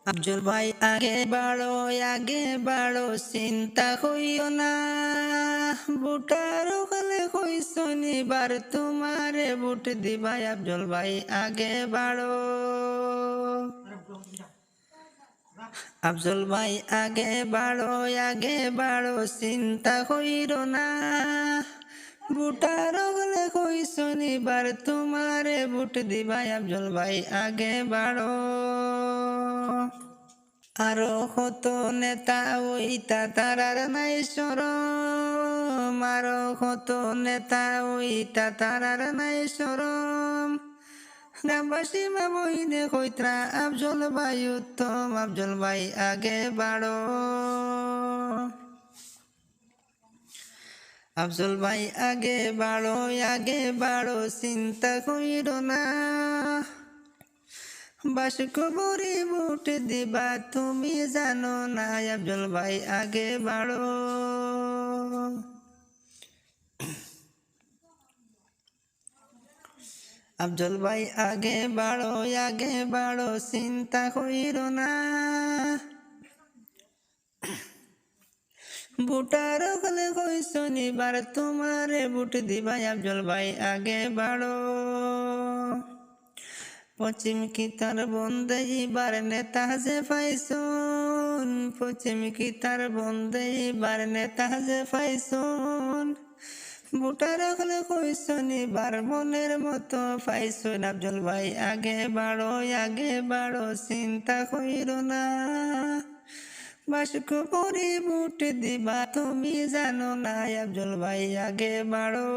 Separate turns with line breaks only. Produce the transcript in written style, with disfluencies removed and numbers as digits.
আফজল ভাই আগে বাড়ো চিন্তা কইও না। বুটার ওখানে কই শনিবার তোমারে বুট দিবাই। আফজল ভাই আফজল ভাই আগে বাড়ো চিন্তা কইরো না। বুটার ওখানে কই শনিবার তোমারে বুট দিবাই। আফজল ভাই আগে বাড়ো। আরো কত নেতা ওইটা তারার নাই শরম। আরো কত নেতা ওইটা তারার নাই শরম। গ্রামবাসী মা বইনে কইত্রা আফজল ভাই উত্তম। আফজল ভাই আগে বাড়ো। আফজল ভাই আগে বাড়ো চিন্তা কইরো না। বাস কবরে বুট দিবা তুমি জানো না। আফজল ভাই আগে বাড়ো। আফজল ভাই আগে বাড়ো চিন্তা কইরো না। বুটার ওখানে কই শনিবার তোমারে বুট দিবা। আফজল ভাই আগে বাড়ো। পশ্চিম কি তার বন্দে এবার নেতা যে পাইছুন। পশ্চিম কি তার বন্দে এবার নেতা যে পাইছুন। বুটার ওখানে কই শনিবার মনের মতো পাইছুন। আফজল ভাই আগে বাড়ো চিন্তা কইরো না। বাসক পরে বুট দিবা তুমি জানো না। আফজল ভাই আগে বাড়ো।